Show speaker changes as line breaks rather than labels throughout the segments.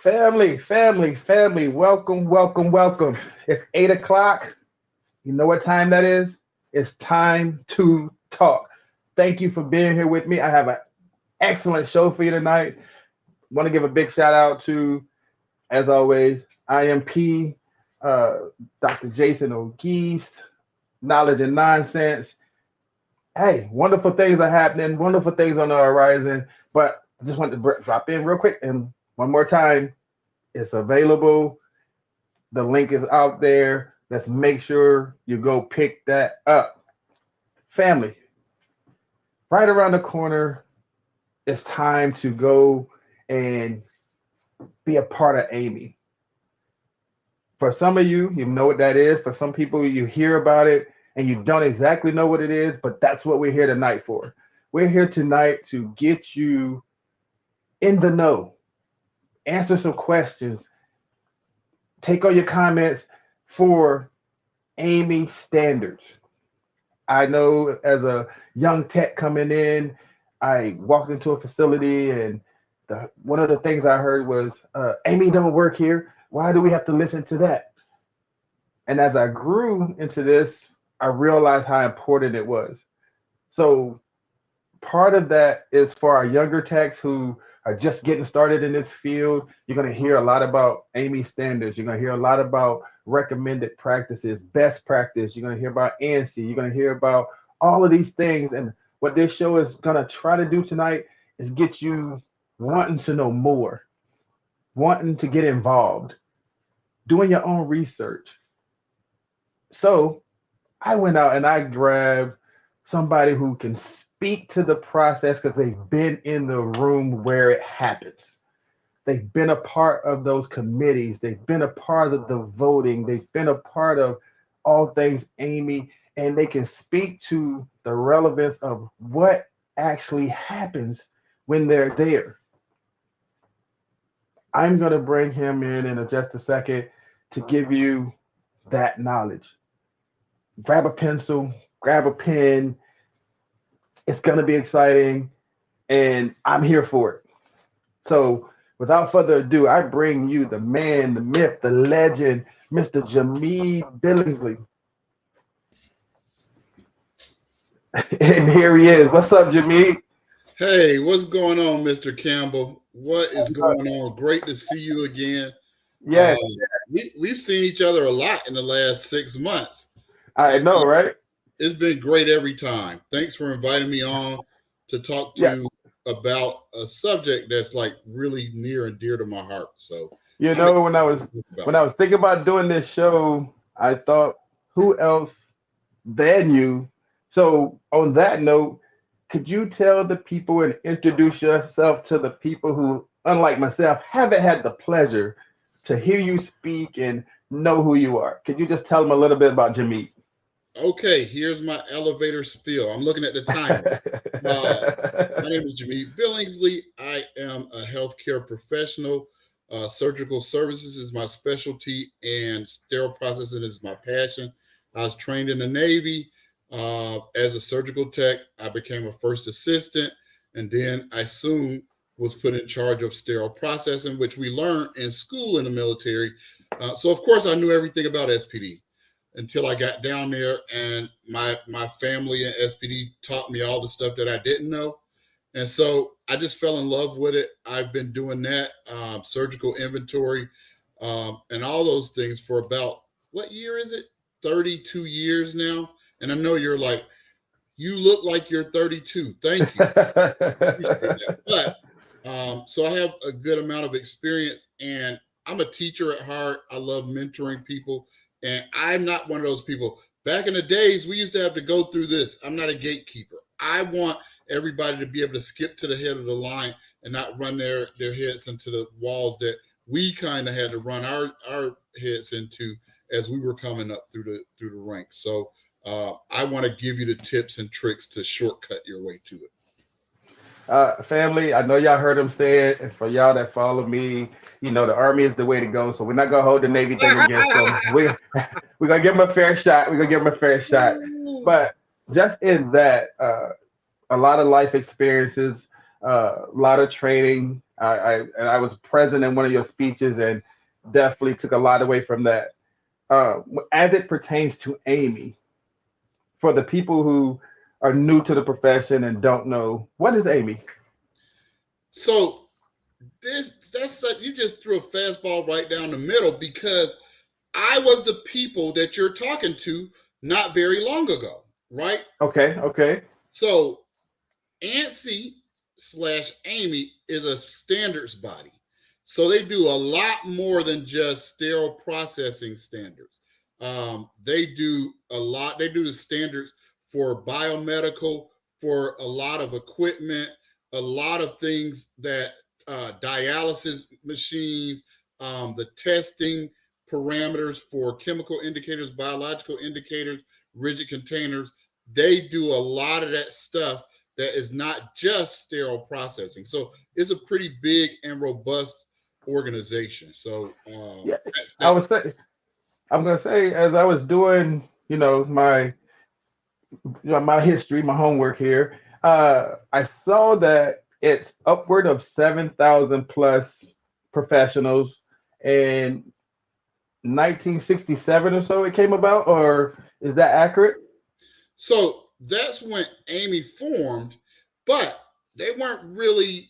Family. Welcome. It's 8 o'clock. You know what time that is? It's time to talk. Thank you for being here with me. I have an excellent show for you tonight. Want to give a big shout out to, as always, IMP, uh, Dr. Jason O'Geist, Knowledge and Nonsense. Hey, wonderful things are happening, wonderful things on the horizon. But I just want to drop in real quick and one more time. It's available. The link is out there. Let's make sure you go pick that up. Family, right around the corner, it's time to go and be a part of AAMI. For some of you, you know what that is. For some people, you hear about it and you don't exactly know what it is, but that's what we're here tonight for. We're here tonight to get you in the know, answer some questions, take all your comments for AAMI standards. I know as a young tech coming in, I walked into a facility and one of the things I heard was, AAMI don't work here. Why do we have to listen to that? And as I grew into this, I realized how important it was. So part of that is for our younger techs who are just getting started in this field. You're going to hear a lot about AAMI standards. You're going to hear a lot about recommended practices, best practice. You're going to hear about ANSI. You're going to hear about all of these things. And what this show is going to try to do tonight is get you wanting to know more, wanting to get involved, doing your own research. So I went out and I grabbed somebody who can speak to the process because they've been in the room where it happens. They've been a part of those committees. They've been a part of the voting. They've been a part of all things AAMI, and they can speak to the relevance of what actually happens when they're there. I'm going to bring him in just a second to give you that knowledge. Grab a pencil, grab a pen. It's going to be exciting, and I'm here for it. So without further ado, I bring you the man, the myth, the legend, Mr. Jhmeid Billingslea. And here he is. What's up, Jhmeid?
Hey, what's going on, Mr. Campbell? What is going on? Great to see you again.
Yes.
We've seen each other a lot in the last 6 months.
I know, right?
It's been great every time. Thanks for inviting me on to talk to you about a subject that's like really near and dear to my heart. So
when I was thinking about doing this show, I thought, who else than you? So on that note, could you tell the people and introduce yourself to the people who, unlike myself, haven't had the pleasure to hear you speak and know who you are? Could you just tell them a little bit about Jhmeid?
Okay, here's my elevator spiel. I'm looking at the timer. My name is Jhmeid Billingslea. I am a healthcare professional. Surgical services is my specialty, and sterile processing is my passion. I was trained in the Navy as a surgical tech. I became a first assistant, and then I soon was put in charge of sterile processing, which we learned in school in the military. So, of course, I knew everything about SPD until I got down there, and my family and SPD taught me all the stuff that I didn't know. And so I just fell in love with it. I've been doing that, surgical inventory, and all those things for about, what year is it? 32 years now. And I know you're like, you look like you're 32. Thank you. Appreciate that. But so I have a good amount of experience, and I'm a teacher at heart. I love mentoring people. And I'm not one of those people. Back in the days, we used to have to go through this. I'm not a gatekeeper. I want everybody to be able to skip to the head of the line and not run their heads into the walls that we kind of had to run our heads into as we were coming up through the ranks. So I want to give you the tips and tricks to shortcut your way to it.
Family, I know y'all heard him say it, and for y'all that follow me, you know the Army is the way to go. So we're not gonna hold the Navy thing against them. We're gonna give them a fair shot. But just in that, a lot of life experiences, a lot of training, I was present in one of your speeches and definitely took a lot away from that. As it pertains to Amy, for the people who are new to the profession and don't know, what is Amy?
So you just threw a fastball right down the middle, because I was the people that you're talking to not very long ago, right?
Okay, okay.
So ANSI/AAMI is a standards body. So they do a lot more than just sterile processing standards. They do a lot. They do the standards for biomedical, for a lot of equipment, a lot of things that dialysis machines, the testing parameters for chemical indicators, biological indicators, rigid containers. They do a lot of that stuff that is not just sterile processing. So it's a pretty big and robust organization. So
Yeah, I was saying, I'm gonna say, as I was doing, my history, my homework here, I saw that it's upward of 7,000 plus professionals, and 1967 or so it came about, or is that accurate?
So that's when AAMI formed, but they weren't really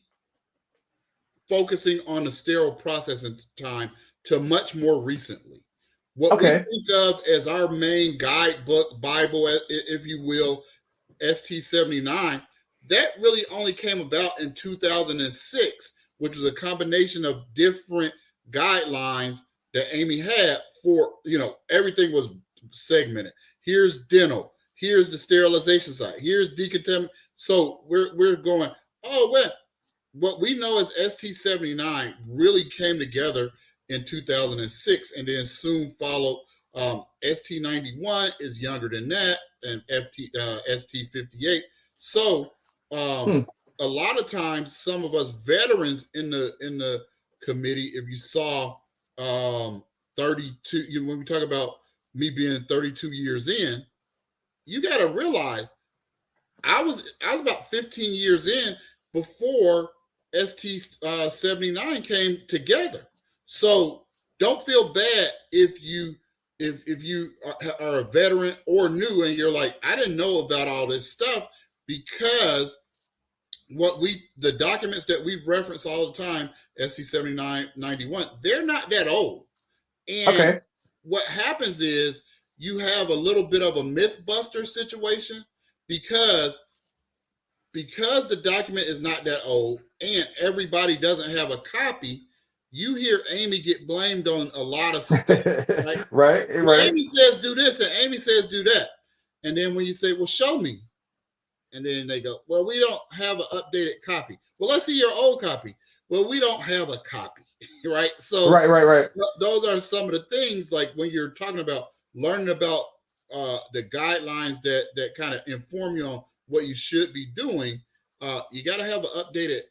focusing on the sterile processing time till much more recently. What we
Okay.
think of as our main guidebook, Bible, if you will, ST79, that really only came about in 2006, which was a combination of different guidelines that AAMI had for, everything was segmented. Here's dental, here's the sterilization side, here's decontamination. So we're going, oh, well, what we know as ST79 really came together in 2006, and then soon followed ST91 is younger than that, and ST58. So
Hmm.
a lot of times, some of us veterans in the committee, if you saw 32, when we talk about me being 32 years in, you got to realize I was about 15 years in before ST79 came together. So don't feel bad if you are a veteran or new and you're like, I didn't know about all this stuff, because the documents that we reference all the time, ST79, 91, they're not that old. And
Okay.
what happens is you have a little bit of a myth buster situation, because the document is not that old and everybody doesn't have a copy. You hear AAMI get blamed on a lot of stuff, right?
Right,
Well,
right.
AAMI says do this and AAMI says do that. And then when you say, well, show me. And then they go, well, we don't have an updated copy. Well, let's see your old copy. Well, we don't have a copy, right? So
Right, right, right.
those are some of the things, like when you're talking about learning about the guidelines that kind of inform you on what you should be doing. You got to have an updated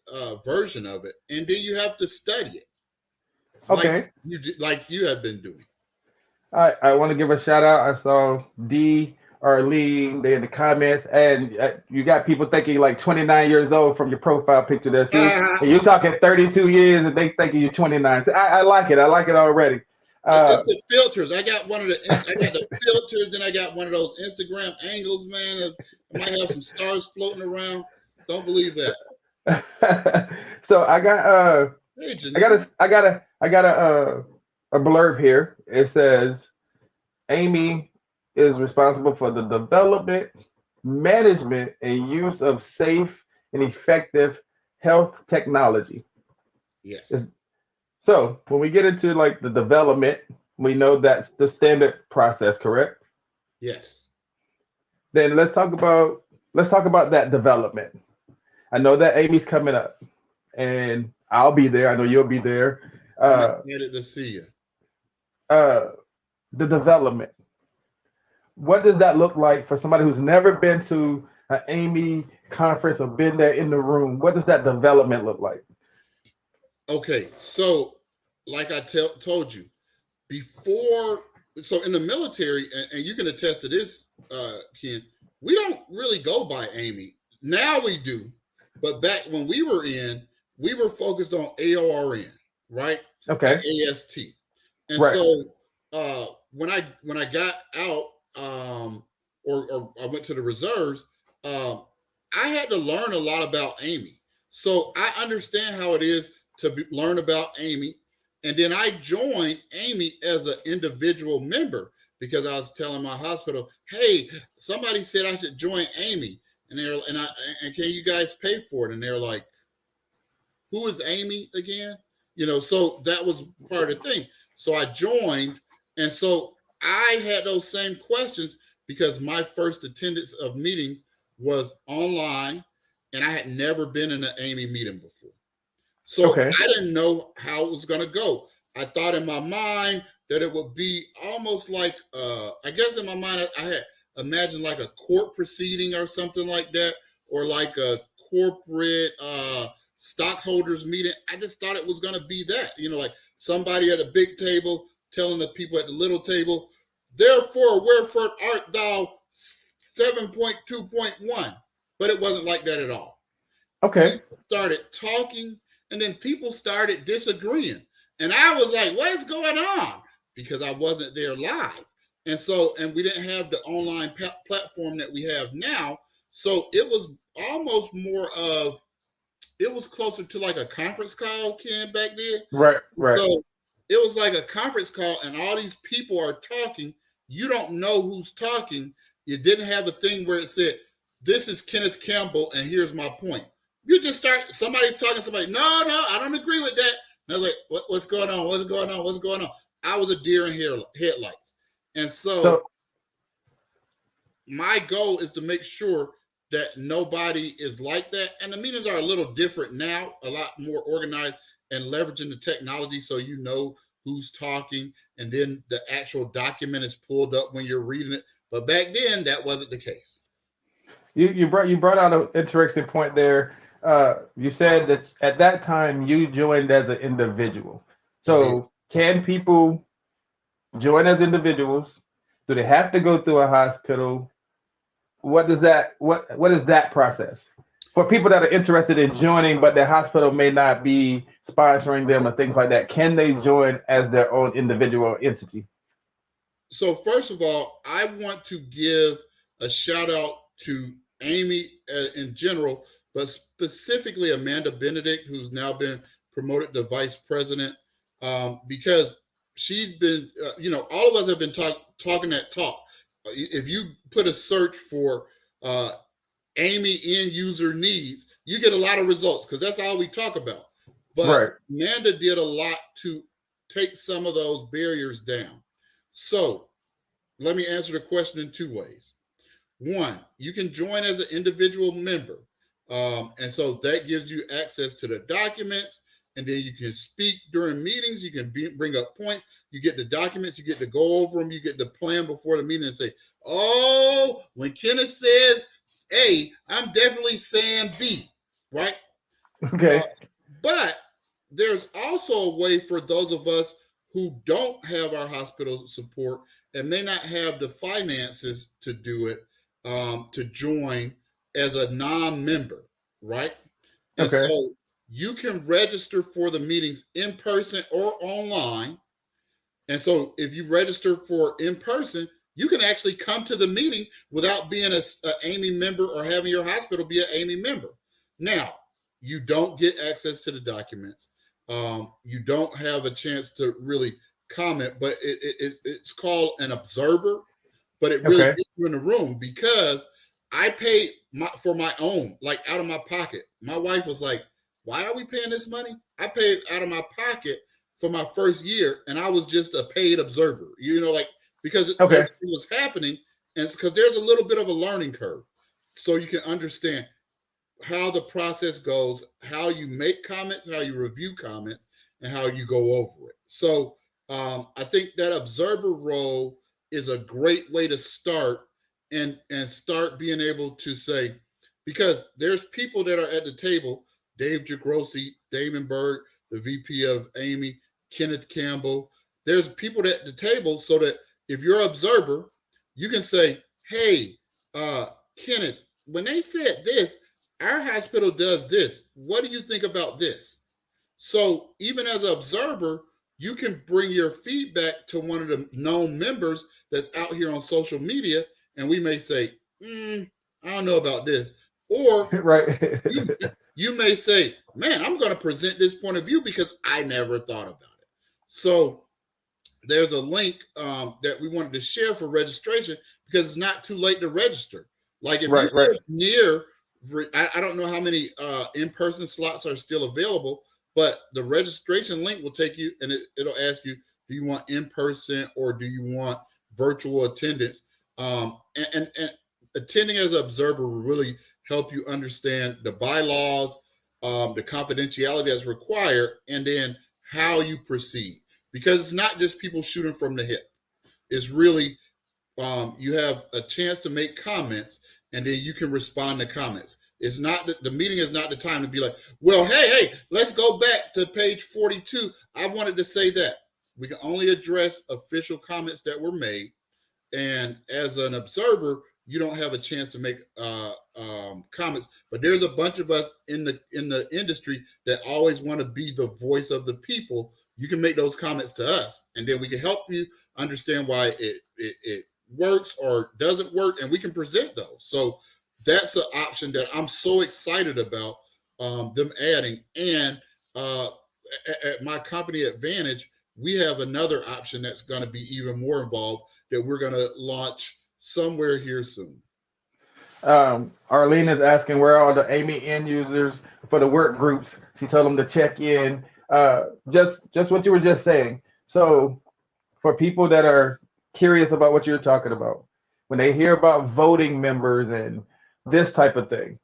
version of it, and then you have to study it,
Okay.
like you have been doing.
I want to give a shout out. I saw D or Lee they in the comments, and you got people thinking like 29 years old from your profile picture there. See, and you're talking 32 years, and they thinking you're 29. So I like it. I like it already.
It's the filters. I got the filters, then I got one of those Instagram angles, man. I might have some stars floating around. Don't believe that.
So I got
Hey,
I got a blurb here. It says Amy is responsible for the development, management, and use of safe and effective health technology.
Yes.
So when we get into like the development, we know that's the standard process, correct?
Yes.
Then let's talk about that development. I know that Amy's coming up, and I'll be there. I know you'll be there.
I'm
Uh,
excited to see you.
uh, the development. What does that look like for somebody who's never been to an Amy conference or been there in the room? What does that development look like?
Okay, so like I told you before, so in the military, and you can attest to this, Ken, we don't really go by Amy. Now we do, but back when we were in, we were focused on AORN, right? And
Okay.
AST. And
Right.
so when I got out, or I went to the reserves, um, I had to learn a lot about AAMI. So I understand how it is to learn about AAMI. And then I joined AAMI as an individual member because I was telling my hospital, hey, somebody said I should join AAMI. And can you guys pay for it? And they're like, who is AAMI again? So that was part of the thing. So I joined, and so I had those same questions because my first attendance of meetings was online, and I had never been in an AAMI meeting before. So
Okay.
I didn't know how it was going to go. I thought in my mind that it would be almost like, I guess in my mind, I had imagined like a court proceeding or something like that, or like a corporate stockholders meeting. I just thought it was going to be that, like somebody at a big table telling the people at the little table, therefore, wherefore art thou 7.2.1. But it wasn't like that at all.
Okay.
People started talking, and then people started disagreeing. And I was like, what is going on? Because I wasn't there live. And we didn't have the online platform that we have now. So it was almost it was closer to like a conference call, Ken, back then.
Right. Right.
So it was like a conference call, and all these people are talking. You don't know who's talking. You didn't have a thing where it said, this is Kenneth Campbell, and here's my point. You just start, somebody's talking to somebody, no, I don't agree with that. And I was like, what's going on? What's going on? What's going on? I was a deer in headlights. And so my goal is to make sure that nobody is like that. And the meetings are a little different now, a lot more organized and leveraging the technology so you know who's talking, and then the actual document is pulled up when you're reading it. But back then, that wasn't the case.
You brought out an interesting point there. You said that at that time you joined as an individual.
I did.
So can people join as individuals? Do they have to go through a hospital? What is that process for people that are interested in joining, but the hospital may not be sponsoring them or things like that? Can they join as their own individual entity?
So first of all, I want to give a shout out to AAMI in general, but specifically Amanda Benedict, who's now been promoted to vice president, because she's been, all of us have been talking that talk. If you put a search for AAMI end user needs, you get a lot of results because that's all we talk about. But
Right.
Amanda did a lot to take some of those barriers down. So let me answer the question in two ways. One, you can join as an individual member. And so that gives you access to the documents, and then you can speak during meetings. You can bring up points. You get the documents. You get to go over them. You get to plan before the meeting and say, oh, when Kenneth says A, I'm definitely saying B, right?
Okay.
But there's also a way for those of us who don't have our hospital support and may not have the finances to do it, to join as a non-member, right? And
Okay.
so you can register for the meetings in person or online. And so if you register for in person, you can actually come to the meeting without being a AAMI member or having your hospital be an AAMI member. Now, you don't get access to the documents. You don't have a chance to really comment, but it's called an observer, but it really
Okay.
gets you in the room because I paid for my own, like out of my pocket. My wife was like, why are we paying this money? I paid out of my pocket for my first year, and I was just a paid observer, because
Okay.
it was happening, and it's because there's a little bit of a learning curve. So you can understand how the process goes, how you make comments, how you review comments, and how you go over it. So I think that observer role is a great way to start and start being able to say, because there's people that are at the table, Dave Jagrosi, Damon Berg, the VP of AAMI, Kenneth Campbell. There's people at the table so that if you're an observer, you can say, hey, Kenneth, when they said this, our hospital does this. What do you think about this? So even as an observer, you can bring your feedback to one of the known members that's out here on social media, and we may say, I don't know about this. Or
Right.
you may say, man, I'm going to present this point of view because I never thought about it. So there's a link that we wanted to share for registration because it's not too late to register. Like if you live near, I don't know how many in-person slots are still available, but the registration link will take you and it'll ask you, do you want in-person or do you want virtual attendance? And attending as an observer will really help you understand the bylaws, the confidentiality that's required, and then how you proceed. Because it's not just people shooting from the hip. It's really, you have a chance to make comments and then you can respond to comments. It's not, the meeting is not the time to be like, well, hey, let's go back to page 42. I wanted to say that. We can only address official comments that were made. And as an observer, you don't have a chance to make comments, but there's a bunch of us in the industry that always want to be the voice of the people. You can make those comments to us, and then we can help you understand why it works or doesn't work, and we can present those. So that's an option that I'm so excited about them adding. And at my company Advantage, we have another option that's going to be even more involved that we're going to launch somewhere here soon.
Arlene is asking where are the AAMI end users for the work groups. She told them to check in. Just what you were just saying. So for people that are curious about what you're talking about, when they hear about voting members and this type of thing,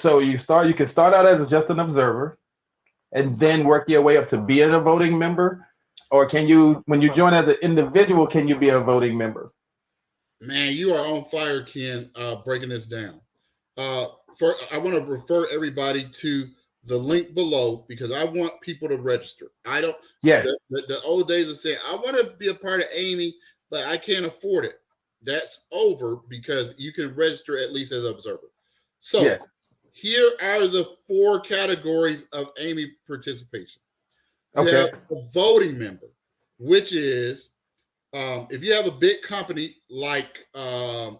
so you can start out as just an observer and then work your way up to being a voting member, or can you, when you join as an individual, can you be a voting member?
Man, you are on fire, Ken, breaking this down. I want to refer everybody to the link below because I want people to register. I don't.
Yes.
The old days of saying I want to be a part of AAMI, but I can't afford it. That's over because you can register at least as an observer. So yes. Here are the 4 categories of AAMI participation. You have a voting member, which is if you have a big company like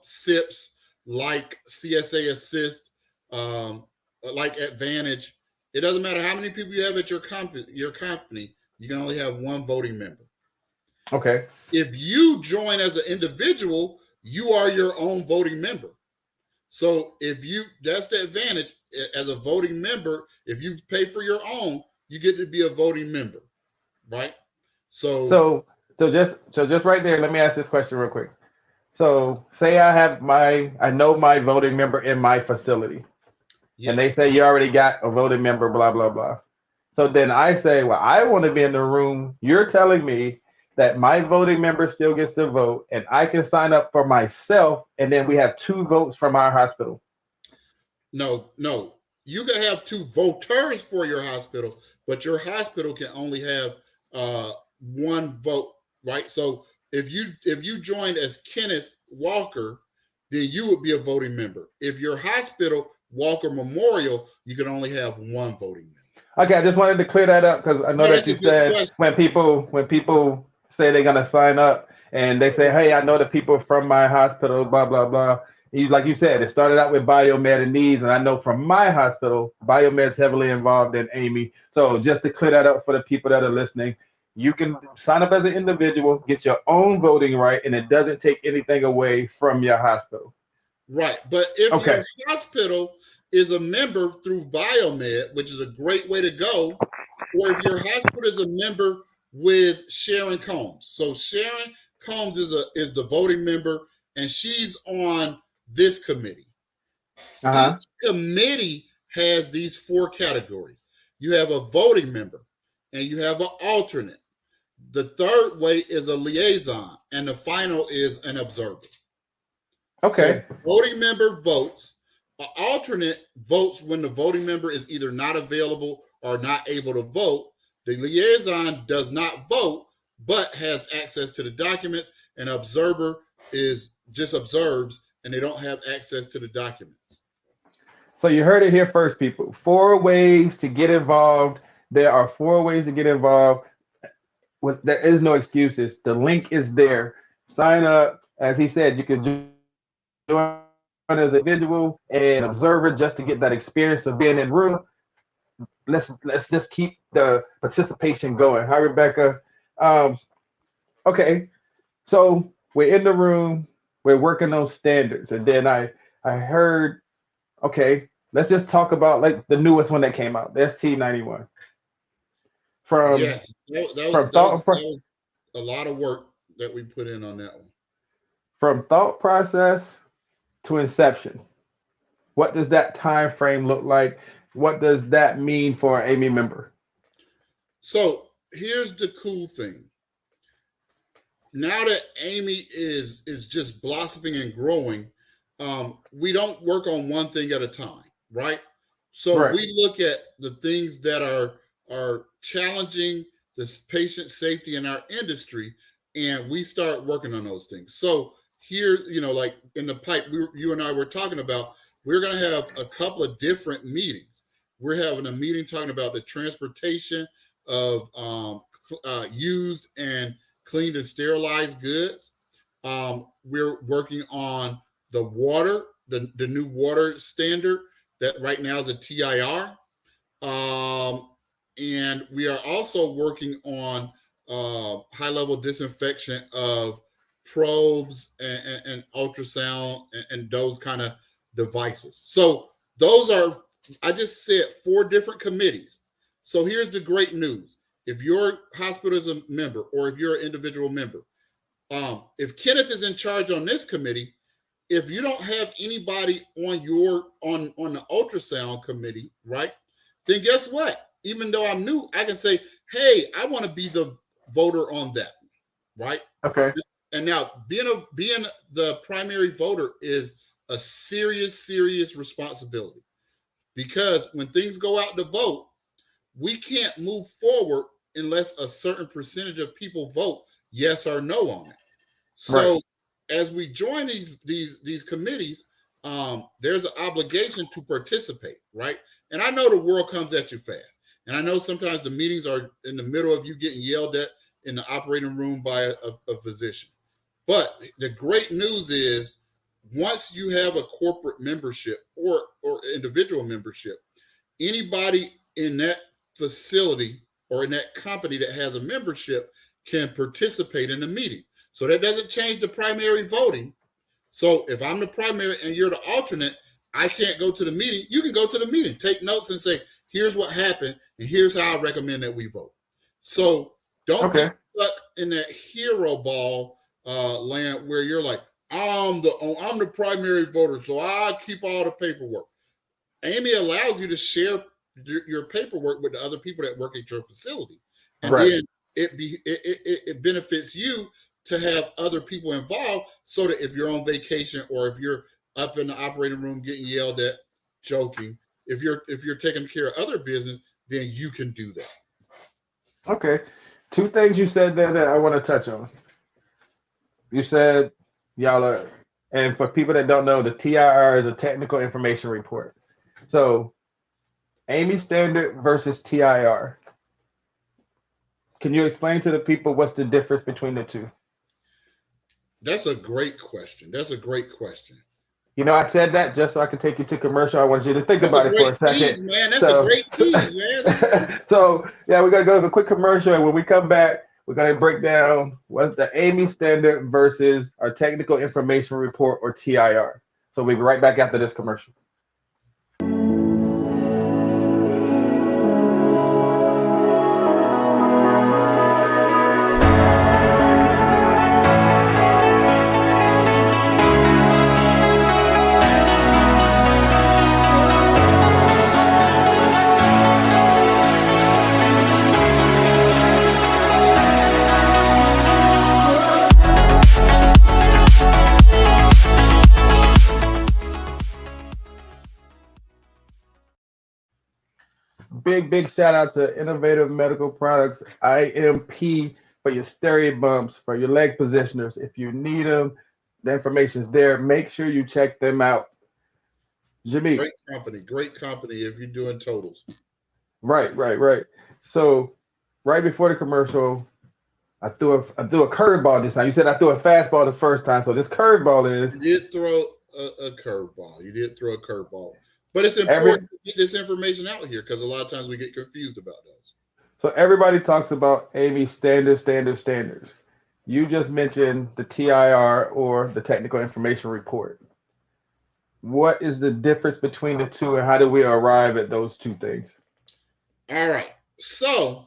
SIPS, like CSA Assist, like Advantage, it doesn't matter how many people you have at your company, you can only have 1 voting member.
Okay.
If you join as an individual, you are your own voting member. So that's the advantage as a voting member. If you pay for your own, you get to be a voting member, right?
So just right there, let me ask this question real quick. So say I know my voting member in my facility. Yes. And they say you already got a voting member, blah, blah, blah. So then I say, well, I want to be in the room. You're telling me that my voting member still gets to vote and I can sign up for myself. And then we have 2 votes from our hospital.
No. You can have 2 voters for your hospital, but your hospital can only have 1 vote, right? So if you joined as Kenneth Walker, then you would be a voting member. If your hospital, Walker Memorial, you can only have 1 voting member.
Okay, I just wanted to clear that up because I know that you said when people say they're gonna sign up and they say, hey, I know the people from my hospital, blah, blah, blah. Like you said, it started out with biomed and needs, and I know from my hospital, biomed's heavily involved in AAMI. So just to clear that up for the people that are listening, you can sign up as an individual, get your own voting right, and it doesn't take anything away from your hospital.
Right, but if your hospital is a member through biomed, which is a great way to go, or if your hospital is a member with Sharon Combs. So Sharon Combs is the voting member, and she's on this committee. Each committee has these 4 categories. You have a voting member, and you have an alternate. The third way is a liaison, and the final is an observer.
Okay.
So voting member votes. An alternate votes when the voting member is either not available or not able to vote. The liaison does not vote, but has access to the documents. An observer just observes, and they don't have access to the documents.
So you heard it here first, people. 4 ways to get involved. There are 4 ways to get involved. There is no excuses. The link is there. Sign up. As he said, you can join as an individual and observer just to get that experience of being in the room. Let's just keep the participation going. Hi, Rebecca. Um, okay, so we're in the room. We're working on standards, and then I heard, okay, let's just talk about like the newest one that came out, the ST91. From
Yes, that was
from thought
a lot of work that we put in on that one.
from thought process to inception. What does that time frame look like? What does that mean for an AAMI member?
So here's the cool thing. Now that AAMI is just blossoming and growing, we don't work on one thing at a time, right? So
Right.
we look at the things that are challenging this patient safety in our industry, and we start working on those things. So here, like in the pipe, you and I were talking about, we're going to have a couple of different meetings. We're having a meeting talking about the transportation of used and cleaned and sterilized goods. We're working on the water, the new water standard that right now is a TIR. And we are also working on high-level disinfection of probes and ultrasound and those kind of devices. So those are, I just said, 4 different committees. So here's the great news. If your hospital is a member or if you're an individual member, if Kenneth is in charge on this committee, if you don't have anybody on the ultrasound committee, right, then guess what? Even though I'm new, I can say, hey, I want to be the voter on that, right?
Okay.
And now being the primary voter is a serious responsibility, because when things go out to vote, we can't move forward unless a certain percentage of people vote yes or no on it. So
Right.
as we join these committees, there's an obligation to participate, right? And I know the world comes at you fast. And I know sometimes the meetings are in the middle of you getting yelled at in the operating room by a physician. But the great news is, once you have a corporate membership or individual membership, anybody in that facility or in that company that has a membership can participate in the meeting. So that doesn't change the primary voting. So if I'm the primary and you're the alternate, I can't go to the meeting. You can go to the meeting, take notes and say, here's what happened, and here's how I recommend that we vote. So don't be stuck in that hero ball land where you're like, I'm the primary voter, so I keep all the paperwork. AAMI allows you to share your paperwork with the other people that work at your facility, and then it benefits you to have other people involved, so that if you're on vacation or if you're up in the operating room getting yelled at, joking, if you're taking care of other business, then you can do that.
Okay. 2 things you said there that I want to touch on. You said y'all are, and for people that don't know, the TIR is a technical information report. So AAMI standard versus TIR. Can you explain to the people what's the difference between the two?
That's a great question.
I said that just so I could take you to commercial. I wanted you to think about it for a second.
Tease, man. That's a great tease, man.
So yeah, we're gonna go to a quick commercial, and when we come back, we're gonna break down what's the AAMI standard versus our technical information report, or TIR. So we'll be right back after this commercial. Big shout out to Innovative Medical Products, IMP, for your stereo bumps, for your leg positioners. If you need them, the information's there. Make sure you check them out. Jimmy.
Great company if you're doing totals.
Right. So right before the commercial, I threw a curveball this time. You said I threw a fastball the first time. So this curveball is
You did throw a curveball. You did throw a curveball. But it's
every
important to get this information out here because a lot of times we get confused about those.
so everybody talks about AAMI standards. You just mentioned the TIR or the technical information report. What is the difference between the two and how do we arrive at those two things?
All right. So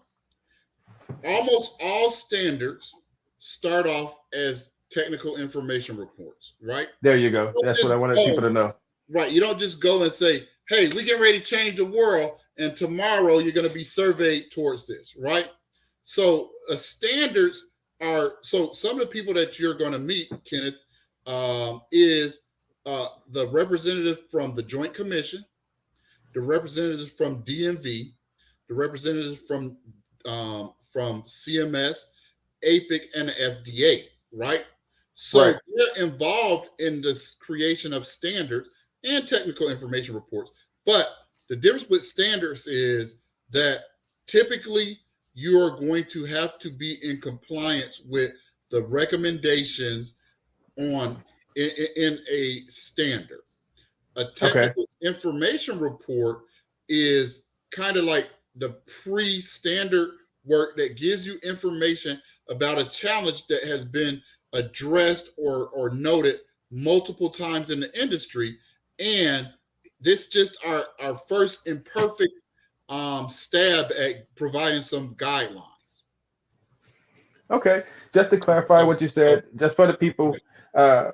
almost all standards start off as technical information reports, right?
There you go.
You don't
That's what I
just
wanted people
go,
to know.
right. You don't just go and say, hey, we get ready to change the world, and tomorrow you're going to be surveyed towards this, right? So standards are, so some of the people that you're going to meet, Kenneth, is the representative from the Joint Commission, the representative from DMV, the representative from CMS, APIC, and the FDA, right? So
Right.
they're involved in this creation of standards and technical information reports. But the difference with standards is that typically you are going to have to be in compliance with the recommendations on in a standard. A
Okay.
technical information report is kind of like the pre-standard work that gives you information about a challenge that has been addressed or noted multiple times in the industry. And this just our first imperfect stab at providing some guidelines.
Okay. Just to clarify
So,
what you said, just for the people uh,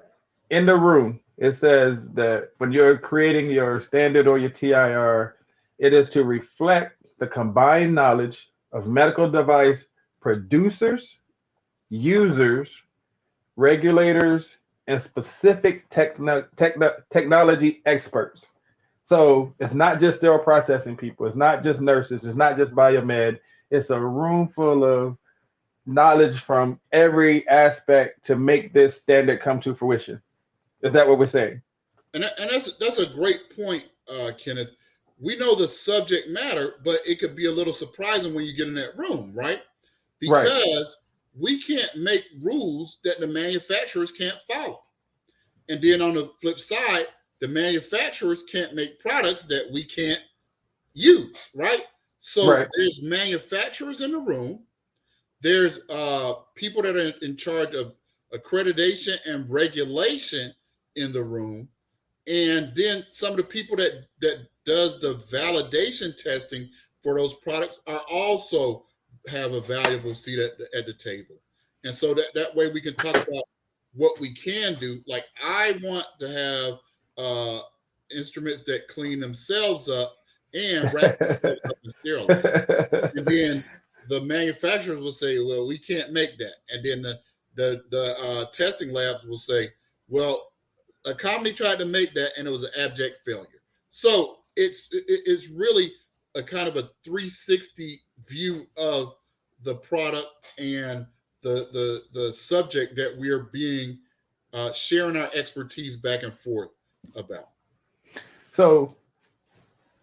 in the room, it says that when you're creating your standard or your TIR, it is to reflect the combined knowledge of medical device producers, users, regulators, and specific technology experts. So it's not just sterile processing people, it's not just nurses, it's not just biomed, it's a room full of knowledge from every aspect to make this standard come to fruition. Is that what we're saying?
and that's a great point, Kenneth. We know the subject matter, but it could be a little surprising when you get in that room, right?
Right.
Because we can't make rules that the manufacturers can't follow. And then on the flip side, the manufacturers can't make products that we can't use, right? So
Right.
there's manufacturers in the room. There's people that are in charge of accreditation and regulation in the room. And then some of the people that does the validation testing for those products are also have a valuable seat at the table. And so that way we can talk about what we can do. Like I want to have instruments that clean themselves up and wrap themselves up and sterilize. And then the manufacturers will say, well, we can't make that. And then the testing labs will say, well, a company tried to make that and it was an abject failure. So it's really a kind of a 360 view of the product and the subject that we are being sharing our expertise back and forth about.
So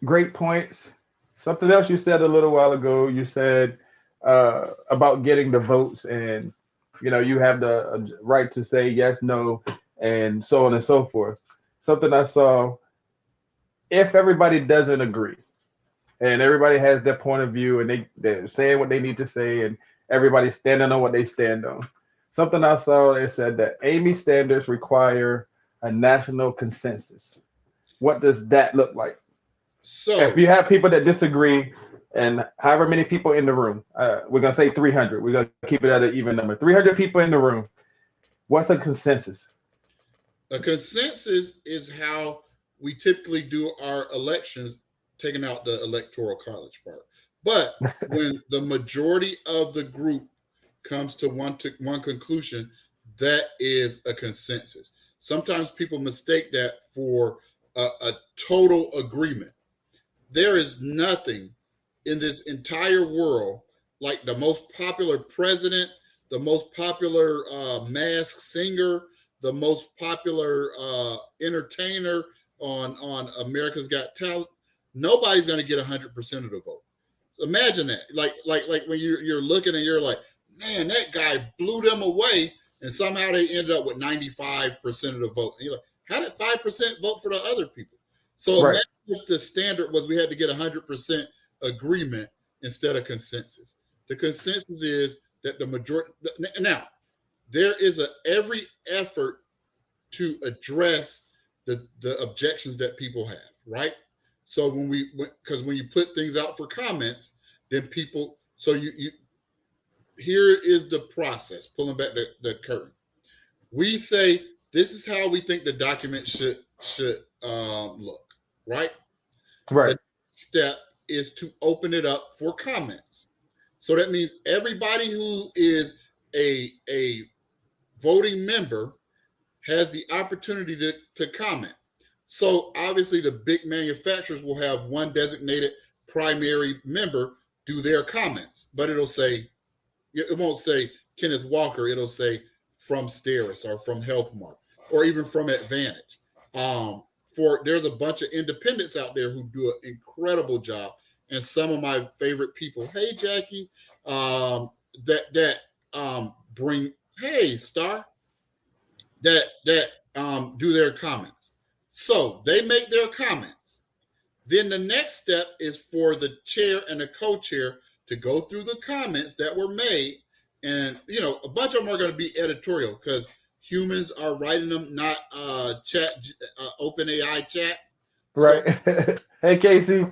great points. Something else you said a little while ago, you said about getting the votes and you have the right to say yes, no, and so on and so forth. Something I saw, if everybody doesn't agree and everybody has their point of view and they're saying what they need to say and everybody's standing on what they stand on. Something I saw, it said that AAMI standards require a national consensus. What does that look like? If
So
you have people that disagree, and however many people in the room, we're gonna say 300. We're gonna keep it at an even number. 300 people in the room. What's a consensus?
a consensus is how we typically do our elections, taking out the electoral college part. But when the majority of the group comes to one conclusion, that is a consensus. Sometimes people mistake that for a total agreement. There is nothing in this entire world like the most popular president, the most popular masked singer, the most popular entertainer, on America's Got Talent, nobody's going to get 100% of the vote. So imagine that, like when you're looking and you're like, man, that guy blew them away, and somehow they ended up with 95% of the vote. And you're like, how did 5% vote for the other people? So imagine if the standard was we had to get 100% agreement instead of consensus. The consensus is that the majority. Now, there is every effort to address the objections that people have, right? So when you put things out for comments, then people, so you here is the process, pulling back the curtain. We say, this is how we think the document should look, right?
Right.
The step is to open it up for comments. So that means everybody who is a voting member has the opportunity to comment. So obviously the big manufacturers will have one designated primary member do their comments, but it won't say Kenneth Walker, it'll say from Steris or from HealthMark or even from Advantage. There's a bunch of independents out there who do an incredible job, and some of my favorite people, hey Jackie, that bring, hey Star, that do their comments. So they make their comments. Then the next step is for the chair and the co-chair to go through the comments that were made. And, a bunch of them are going to be editorial because humans are writing them, not OpenAI chat.
Right. So, hey, Casey.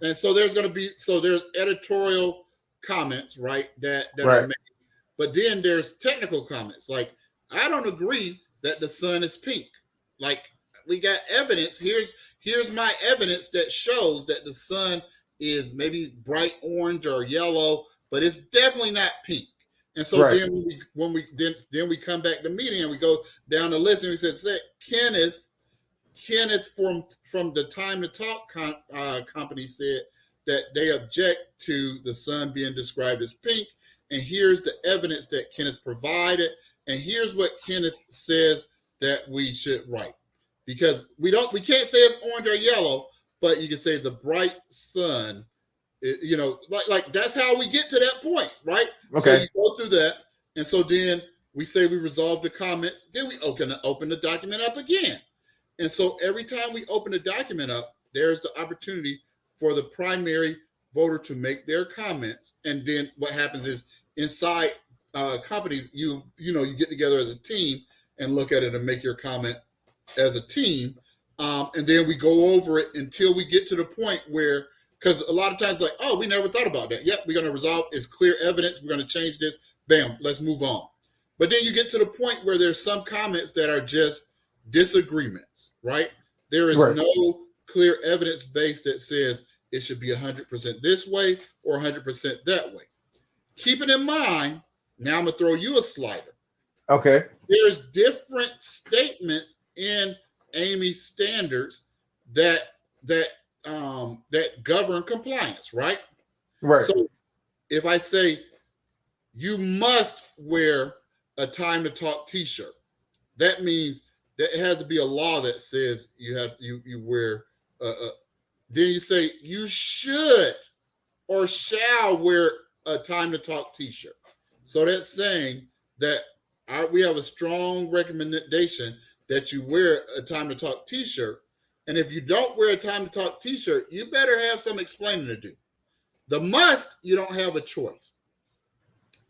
And so there's editorial comments, right, that are made. But then there's technical comments. Like, I don't agree that the sun is pink. Like, we got evidence. Here's my evidence that shows that the sun is maybe bright orange or yellow, but it's definitely not pink. And so then when we come back to meeting and we go down the list and we say Kenneth from the Time to Talk company said that they object to the sun being described as pink, and here's the evidence that Kenneth provided, and here's what Kenneth says that we should write. Because we can't say it's orange or yellow, but you can say the bright sun, like that's how we get to that point, right? Okay. So you go through that, and so then we say we resolve the comments, then we open the document up again. And so every time we open the document up, there's the opportunity for the primary voter to make their comments. And then what happens is inside companies, you get together as a team and look at it and make your comment as a team. And then we go over it until we get to the point where, because a lot of times like, oh, we never thought about that. Yep, we're going to resolve. It's clear evidence. We're going to change this. Bam, let's move on. But then you get to the point where there's some comments that are just disagreements, right? There is no clear evidence base that says it should be 100% this way or 100% that way. Keeping in mind, now I'm going to throw you a slider.
Okay.
There's different statements in AAMI standards that govern compliance, right?
Right.
So if I say you must wear a Time to Talk T-shirt, that means that it has to be a law that says you wear. Then you say you should or shall wear a Time to Talk T-shirt. So that's saying that we have a strong recommendation that you wear a Time to Talk T-shirt. And if you don't wear a Time to Talk T-shirt, you better have some explaining to do. The must, you don't have a choice.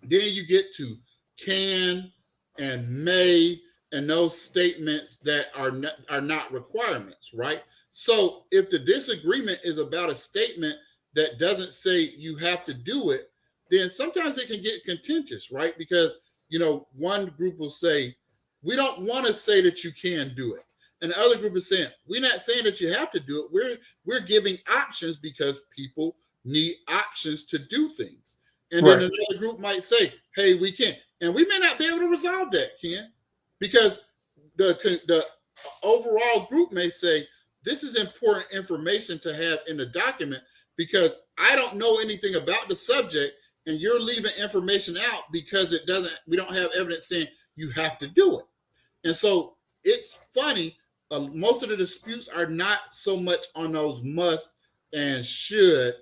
Then you get to can and may and those statements that are not requirements, right? So if the disagreement is about a statement that doesn't say you have to do it, then sometimes it can get contentious, right? Because, one group will say, we don't want to say that you can do it. And the other group is saying, we're not saying that you have to do it. We're giving options because people need options to do things. And then another group might say, hey, we can. And we may not be able to resolve that, Ken, because the overall group may say, this is important information to have in the document because I don't know anything about the subject and you're leaving information out because we don't have evidence saying you have to do it. And so it's funny most of the disputes are not so much on those must and should.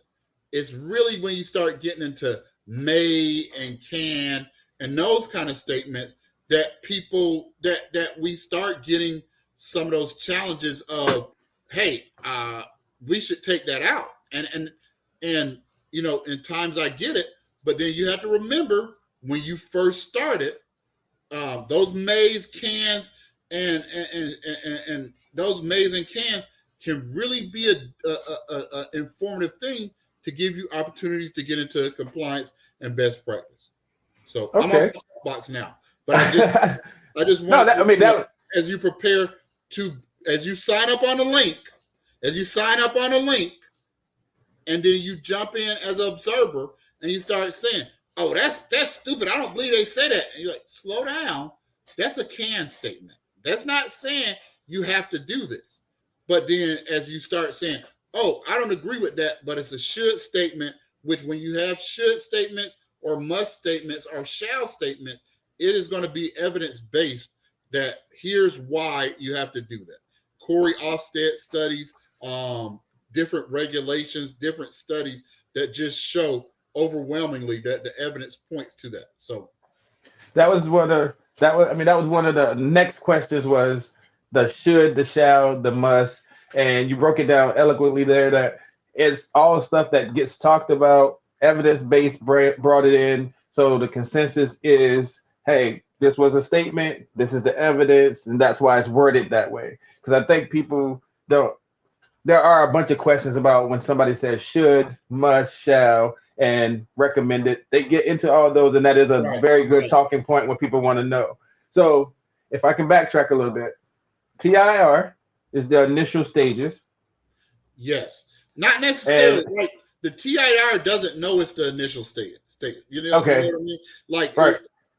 It's really when you start getting into may and can and those kind of statements that people that we start getting some of those challenges of, hey, we should take that out. And in times I get it, but then you have to remember when you first started, those mays, cans, and those mays and cans can really be a informative thing to give you opportunities to get into compliance and best practice. So I'm on the box now, but I just want as you prepare as you sign up on the link, and then you jump in as an observer and you start saying, oh, that's stupid. I don't believe they say that. And you're like, slow down. That's a can statement. That's not saying you have to do this. But then as you start saying, oh, I don't agree with that, but it's a should statement, which when you have should statements or must statements or shall statements, it is going to be evidence-based that here's why you have to do that. Corey Ofsted studies, different regulations, different studies that just show overwhelmingly that the evidence points to that. So
that was one of the next questions was the should, the shall, the must, and you broke it down eloquently there that it's all stuff that gets talked about, evidence-based, brought it in. So the consensus is, hey, this was a statement, this is the evidence, and that's why it's worded that way. Because I think people don't. There are a bunch of questions about when somebody says should, must, shall, and recommended. They get into all those, and that is a very good talking point when people want to know. So if I can backtrack a little bit, TIR is the initial stages.
Yes. Not necessarily. Like the TIR doesn't know it's the initial state. You know what I mean? Like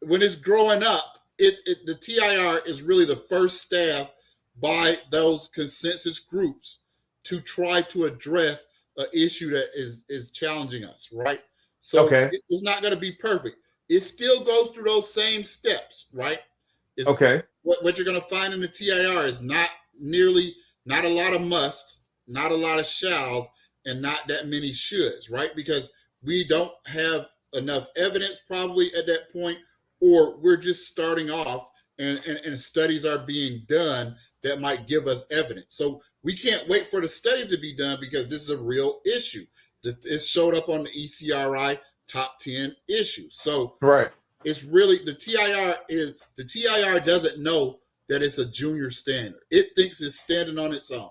when it's growing up, the TIR is really the first stab by those consensus groups to try to address an issue that is challenging us, right? So it's not going to be perfect. It still goes through those same steps, right? What you're going to find in the TIR is not a lot of musts, not a lot of shalls, and not that many shoulds, right? Because we don't have enough evidence probably at that point, or we're just starting off and studies are being done that might give us evidence. So we can't wait for the study to be done because this is a real issue. It showed up on the ECRI top 10 issues. So it's really the TIR doesn't know that it's a junior standard. It thinks it's standing on its own.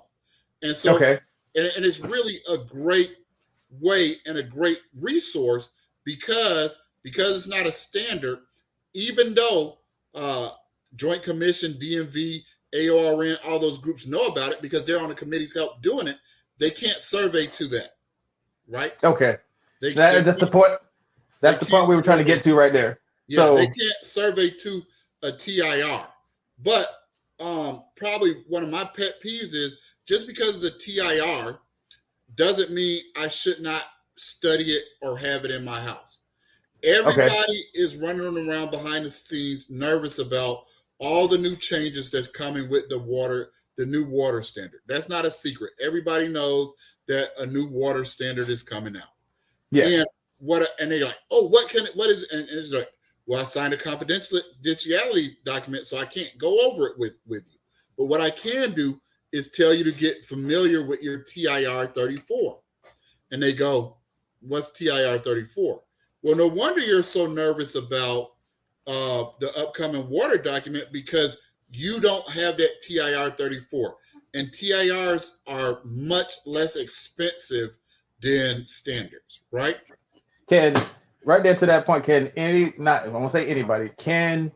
And so and it's really a great way and a great resource because it's not a standard, even though Joint Commission, DMV, AORN, all those groups know about it because they're on the committee's help doing it. They can't survey to that, right?
That's the point. That's the point we were trying to get to right there.
Yeah, so they can't survey to a TIR. But probably one of my pet peeves is just because it's a TIR doesn't mean I should not study it or have it in my house. Everybody is running around behind the scenes nervous about all the new changes that's coming with the new water standard. That's not a secret. Everybody knows that a new water standard is coming out. Yeah. And they're like, oh, what is it? And it's like, well, I signed a confidentiality document, so I can't go over it with you. But what I can do is tell you to get familiar with your TIR 34. And they go, what's TIR 34? Well, no wonder you're so nervous about the upcoming water document because you don't have that TIR 34. And TIRs are much less expensive than standards, right?
Right there to that point, can anybody, can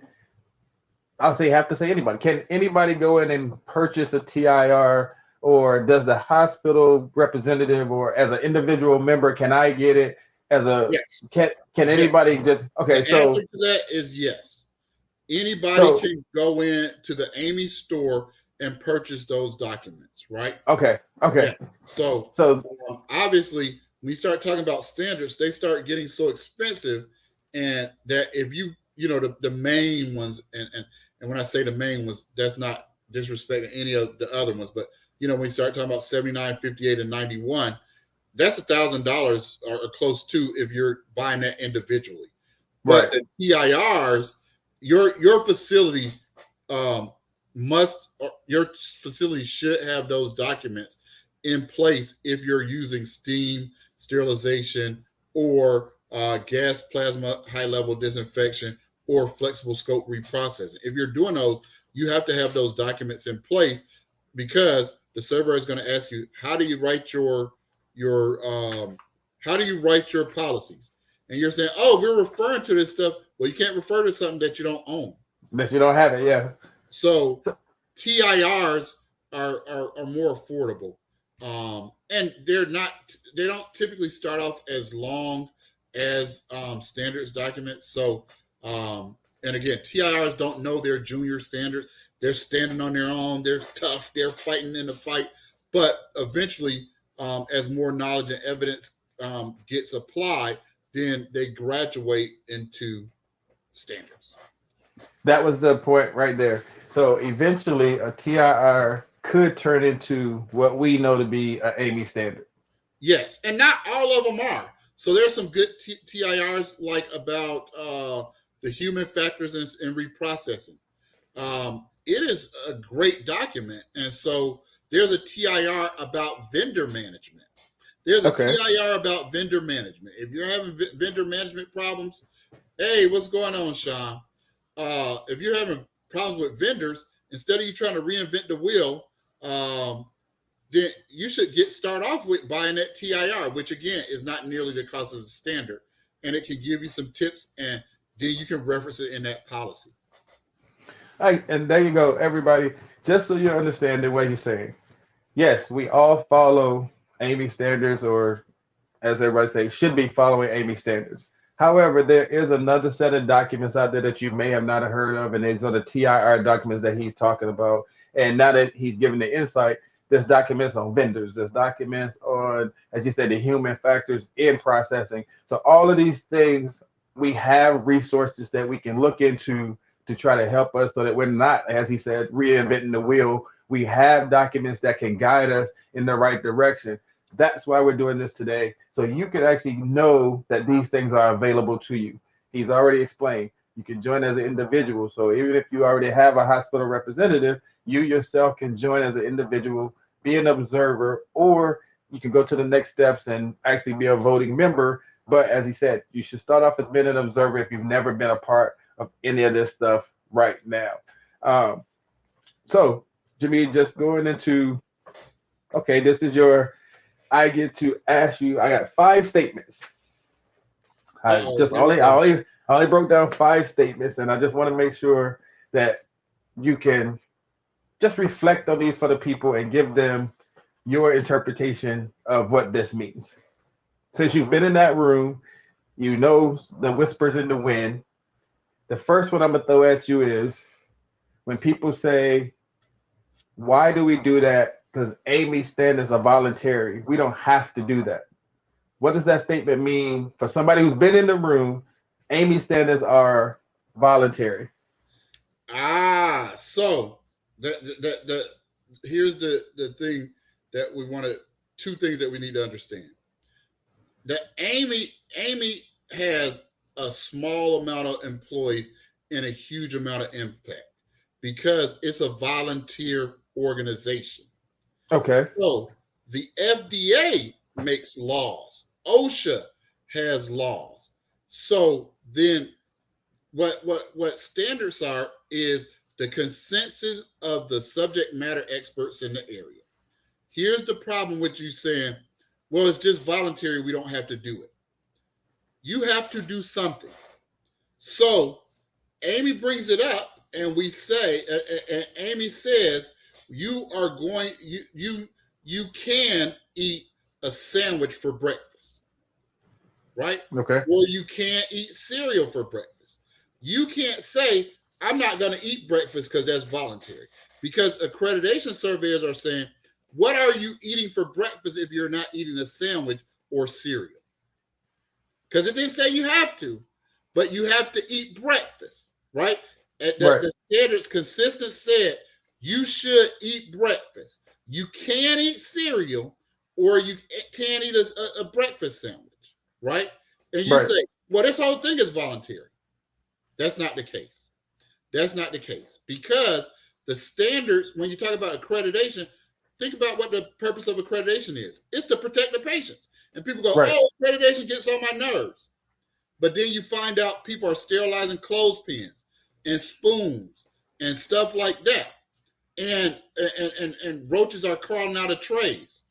anybody go in and purchase a TIR, or does the hospital representative or as an individual member, can I get it? Can anybody just
the answer to that is yes. Anybody can go in to the AAMI store and purchase those documents, right?
Yeah.
So obviously when you start talking about standards, they start getting so expensive, and that if the main ones, and when I say the main ones, that's not disrespecting any of the other ones, but when you start talking about 79, 58, and 91, that's $1,000 or close to if you're buying that individually. But the TIRs, your facility your facility should have those documents in place if you're using steam sterilization or gas plasma high level disinfection or flexible scope reprocessing. If you're doing those, you have to have those documents in place, because the server is going to ask you, how do you write your policies? And you're saying, oh, we're referring to this stuff. Well, you can't refer to something that you don't own.
That you don't have it, yeah.
So TIRs are more affordable. And they don't typically start off as long as standards documents. So, and again, TIRs don't know their junior standards. They're standing on their own. They're tough. They're fighting in the fight. But eventually, as more knowledge and evidence gets applied, then they graduate into standards.
That was the point right there. So eventually, a TIR could turn into what we know to be an AAMI standard.
Yes, and not all of them are. So there's some good TIRs, like about the human factors in reprocessing. It is a great document. And so there's a TIR about vendor management. There's a TIR about vendor management. If you're having vendor management problems, hey, what's going on, Sean? If you're having problems with vendors, instead of you trying to reinvent the wheel, then you should start off with buying that TIR, which again is not nearly the cost of the standard, and it can give you some tips, and then you can reference it in that policy.
All right, and there you go, everybody. Just so you understand what he's saying. Yes, we all follow AAMI standards, or as everybody says, should be following AAMI standards. However, there is another set of documents out there that you may have not heard of, and these are the TIR documents that he's talking about. And now that he's giving the insight, there's documents on vendors, there's documents on, as you said, the human factors in processing. So all of these things, we have resources that we can look into to try to help us so that we're not, as he said, reinventing the wheel. We have documents that can guide us in the right direction. That's why we're doing this today, so you can actually know that these things are available to you. He's already explained. You can join as an individual. So even if you already have a hospital representative, you yourself can join as an individual, be an observer, or you can go to the next steps and actually be a voting member. But as he said, you should start off as being an observer if you've never been a part of any of this stuff right now. So, Jhmeid, just going into, okay, this is your, I get to ask you, I got 5 statements. I only broke down 5 statements, and I just want to make sure that you can just reflect on these for the people and give them your interpretation of what this means. Since you've been in that room, you know the whispers in the wind. The first one I'm going to throw at you is when people say, why do we do that? Because AAMI standards are voluntary. We don't have to do that. What does that statement mean for somebody who's been in the room? AAMI standards are voluntary.
So here's the thing that we want to, 2 things that we need to understand. That AAMI has a small amount of employees and a huge amount of impact because it's a volunteer organization.
Okay.
So the FDA makes laws. OSHA has laws. So then what standards are is the consensus of the subject matter experts in the area. Here's the problem with you saying, well, it's just voluntary, we don't have to do it. You have to do something. So AAMI brings it up, and we say, and AAMI says, you can eat a sandwich for breakfast, right?
Okay.
Or you can't eat cereal for breakfast. You can't say, I'm not going to eat breakfast because that's voluntary. Because accreditation surveyors are saying, what are you eating for breakfast if you're not eating a sandwich or cereal? Because it didn't say you have to, but you have to eat breakfast, right? The standards consistent said You should eat breakfast. You can eat cereal, or you can eat a breakfast sandwich, right? And you
Right.
say, well, this whole thing is voluntary. That's not the case. That's not the case, because the standards, when you talk about accreditation, think about what the purpose of accreditation is. It's to protect the patients. And people go,
Right.
oh, accreditation gets on my nerves. But then you find out people are sterilizing clothespins and spoons and stuff like that. And roaches are crawling out of trays.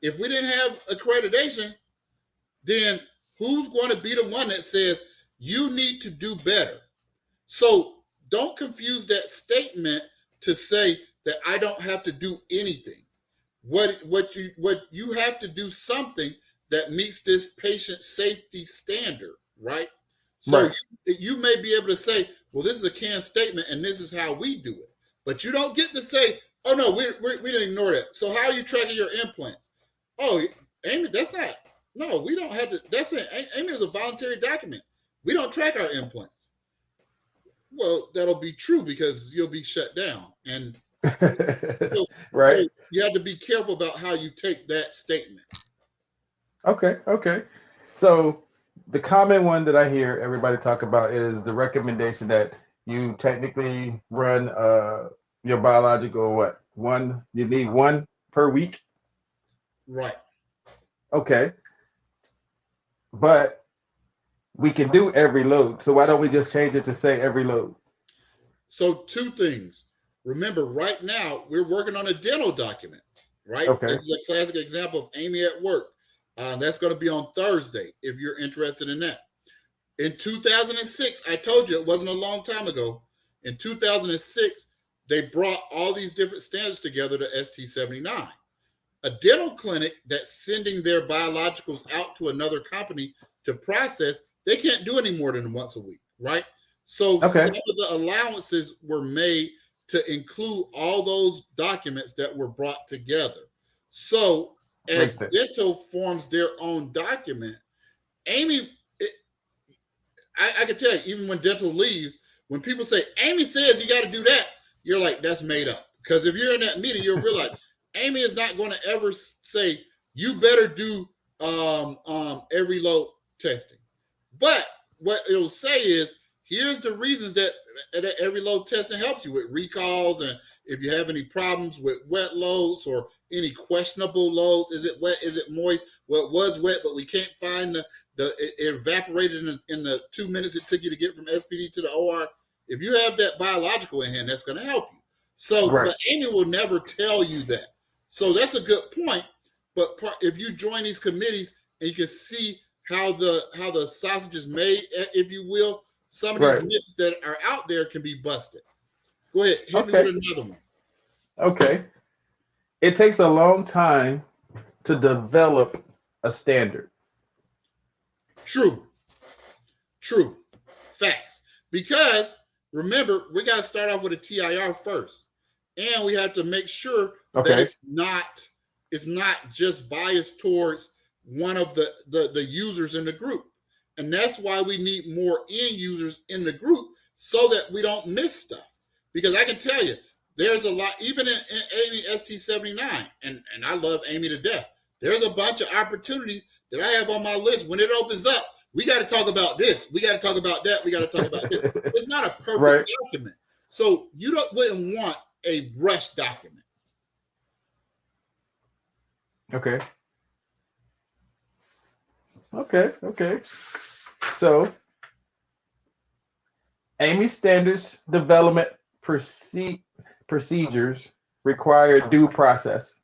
If we didn't have accreditation, then who's going to be the one that says you need to do better? So don't confuse that statement to say that I don't have to do anything. What you have to do something that meets this patient safety standard, right? So
Right.
you may be able to say, well, this is a canned statement and this is how we do it. But you don't get to say, oh, no, we didn't ignore that. So how are you tracking your implants? Oh, Amy, that's not, no, we don't have to, that's it. Amy is a voluntary document. We don't track our implants. Well, that'll be true because you'll be shut down. And so,
Right.
so you have to be careful about how you take that statement.
Okay. Okay. So the common one that I hear everybody talk about is the recommendation that you technically run your biological what? You need one per week.
Right.
Okay. But we can do every load. So why don't we just change it to say every load?
So two things. Remember, right now we're working on a dental document, right?
Okay.
This is a classic example of Amy at work. That's going to be on Thursday if you're interested in that. In 2006, I told you it wasn't a long time ago. In 2006, they brought all these different standards together to ST79. A dental clinic that's sending their biologicals out to another company to process, they can't do any more than once a week, right? So
Okay.
some of the allowances were made to include all those documents that were brought together. So as dental forms their own document, Amy, I can tell you, even when dental leaves, when people say, Amy says you got to do that, you're like, that's made up. Because if you're in that meeting, you'll realize Amy is not going to ever say, you better do every load testing. But what it'll say is, here's the reasons that every load testing helps you with recalls, and if you have any problems with wet loads or any questionable loads. Is it wet? Is it moist? Well, it was wet, but we can't find it evaporated in the 2 minutes it took you to get from SPD to the OR. If you have that biological in hand, that's going to help you. So,
Right.
But Amy will never tell you that. So that's a good point. But if you join these committees and you can see how the sausage is made, if you will, some of these myths that are out there can be busted. Go ahead, hit me with another one.
Okay. It takes a long time to develop a standard.
True. Facts. Because remember, we got to start off with a TIR first. And we have to make sure that it's not just biased towards one of the users in the group. And that's why we need more end users in the group so that we don't miss stuff. Because I can tell you, there's a lot, even in Amy ST79, and I love Amy to death. There's a bunch of opportunities that I have on my list. When it opens up, we got to talk about this. We got to talk about that. We got to talk about this. It's not a perfect document. So you wouldn't want a rushed document.
Okay. So Amy standards development procedures require due process.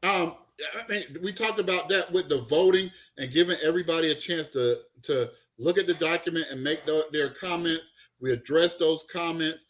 I mean, we talked about that with the voting and giving everybody a chance to look at the document and make their comments. We address those comments.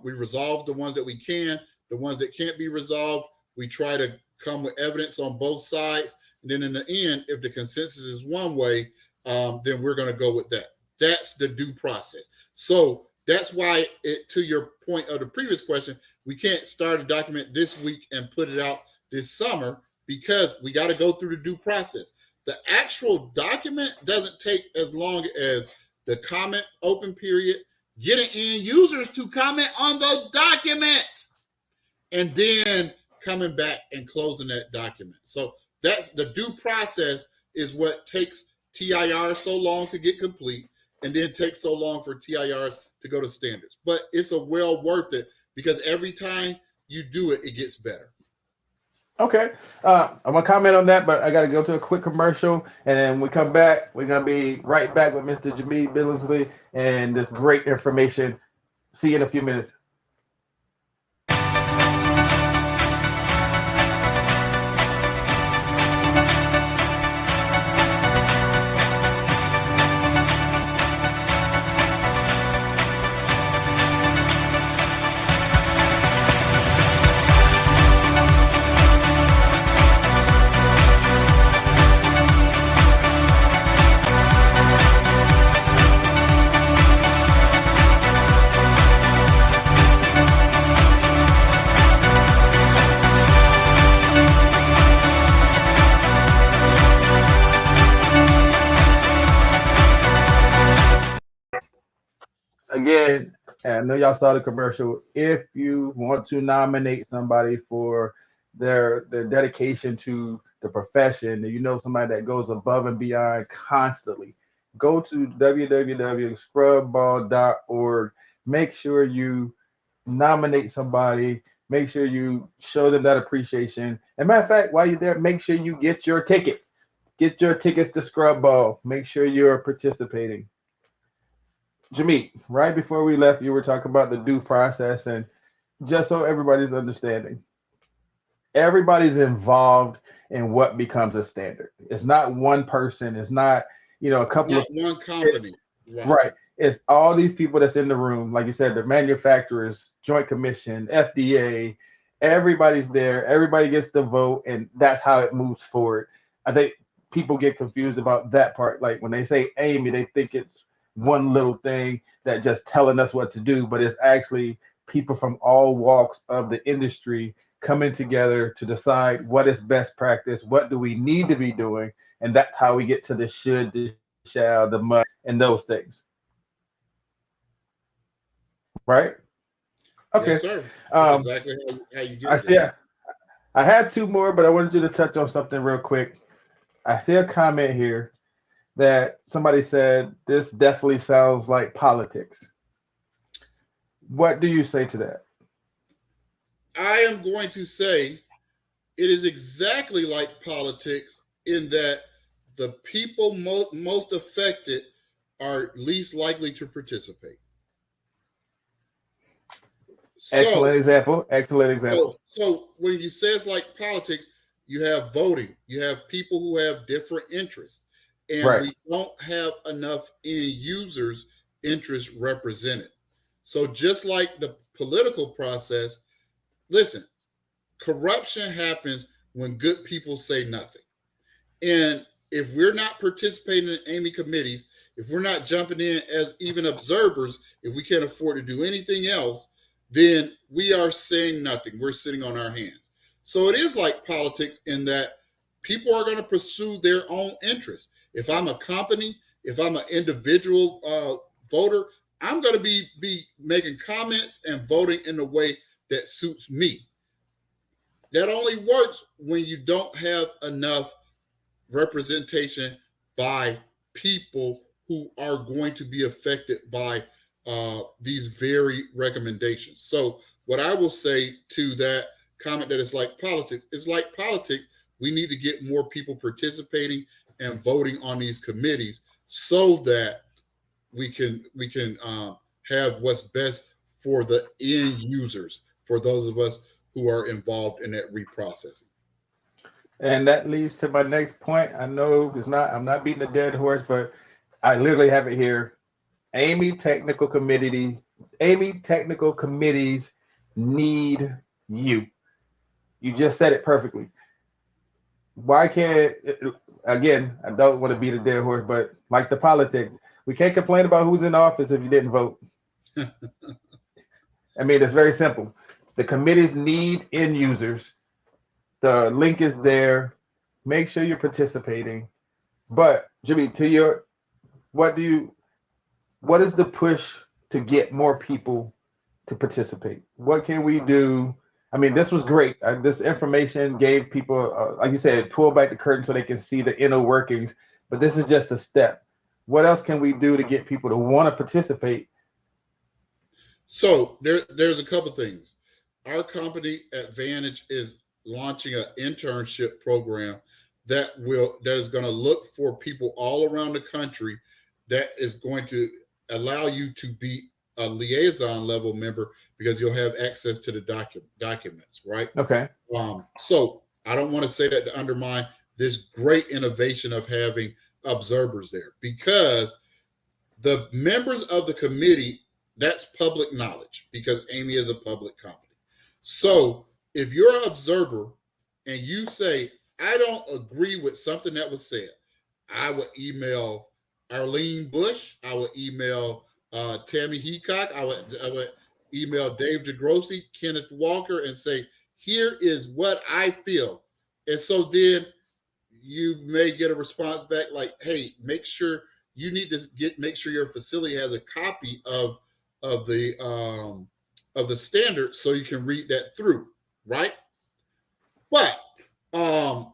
We resolve the ones that we can. The ones that can't be resolved, we try to come with evidence on both sides. And then in the end, if the consensus is one way, then we're going to go with that. That's the due process. So that's why, to your point of the previous question, we can't start a document this week and put it out this summer, because we got to go through the due process. The actual document doesn't take as long as the comment open period getting end users to comment on the document, and then coming back and closing that document. So that's the due process is what takes TIR so long to get complete, and then takes so long for TIR to go to standards. But it's a well worth it, because every time you do it, it gets better.
Okay. I'm gonna comment on that, but I gotta go to a quick commercial, and then when we come back, we're gonna be right back with Mr. Jhmeid Billingslea and this great information. See you in a few minutes. Again, I know y'all saw the commercial. If you want to nominate somebody for their dedication to the profession, and you know somebody that goes above and beyond constantly, go to www.scrubball.org. Make sure you nominate somebody. Make sure you show them that appreciation. And matter of fact, while you're there, make sure you get your ticket. Get your tickets to Scrub Ball. Make sure you're participating. Jimmy, right before we left, you were talking about the due process, and just so everybody's understanding, everybody's involved in what becomes a standard. It's not one person. It's not a couple
Not
of
one company.
right. It's all these people that's in the room, like you said, the manufacturers, Joint Commission, FDA. Everybody's there. Everybody gets to vote, and that's how it moves forward. I think people get confused about that part. Like when they say AAMI, they think it's one little thing that just telling us what to do, but it's actually people from all walks of the industry coming together to decide what is best practice, what do we need to be doing, and that's how we get to the should, the shall, the must, and those things. Right? Okay.
Yes, sir. That's
Um,
exactly how you
I
get
see.
there.
I had two more, but I wanted you to touch on something real quick. I see a comment here that somebody said this definitely sounds like politics. What do you say to that?
I am going to say it is exactly like politics in that the people most affected are least likely to participate.
Excellent
So,
example. Excellent example.
so when you say it's like politics, you have voting, you have people who have different interests, and
Right.
we don't have enough end users' interests represented. So just like the political process, listen, corruption happens when good people say nothing. And if we're not participating in AAMI committees, if we're not jumping in as even observers, if we can't afford to do anything else, then we are saying nothing. We're sitting on our hands. So it is like politics in that people are going to pursue their own interests. If I'm a company, if I'm an individual voter, I'm going to be making comments and voting in a way that suits me. That only works when you don't have enough representation by people who are going to be affected by these very recommendations. So, what I will say to that comment that it's like politics, it's like politics. We need to get more people participating and voting on these committees so that we can have what's best for the end users, for those of us who are involved in that reprocessing.
And that leads to my next point. I know it's not, I'm not beating a dead horse, but I literally have it here. AAMI technical committee, AAMI technical committees need you. You just said it perfectly. Why can't, again, I don't want to beat a dead horse, but like the politics, we can't complain about who's in office if you didn't vote. I mean, it's very simple. The committees need end users. The link is there. Make sure you're participating. But Jimmy, to your, what do you, what is the push to get more people to participate? What can we do? I mean, this was great. This information gave people, like you said, pull back the curtain so they can see the inner workings. But this is just a step. What else can we do to get people to want to participate?
So there's a couple things. Our company Advantage is launching an internship program that is going to look for people all around the country that is going to allow you to be a liaison level member because you'll have access to the documents, right?
Okay.
So I don't want to say that to undermine this great innovation of having observers there, because the members of the committee, that's public knowledge because AAMI is a public company. So if you're an observer and you say, I don't agree with something that was said, I would email Arlene Bush, I would email Tammy Heacock, I would email Dave DeGrossi, Kenneth Walker, and say, here is what I feel. And so then you may get a response back like, hey, make sure you need to make sure your facility has a copy of the standard so you can read that through, right? But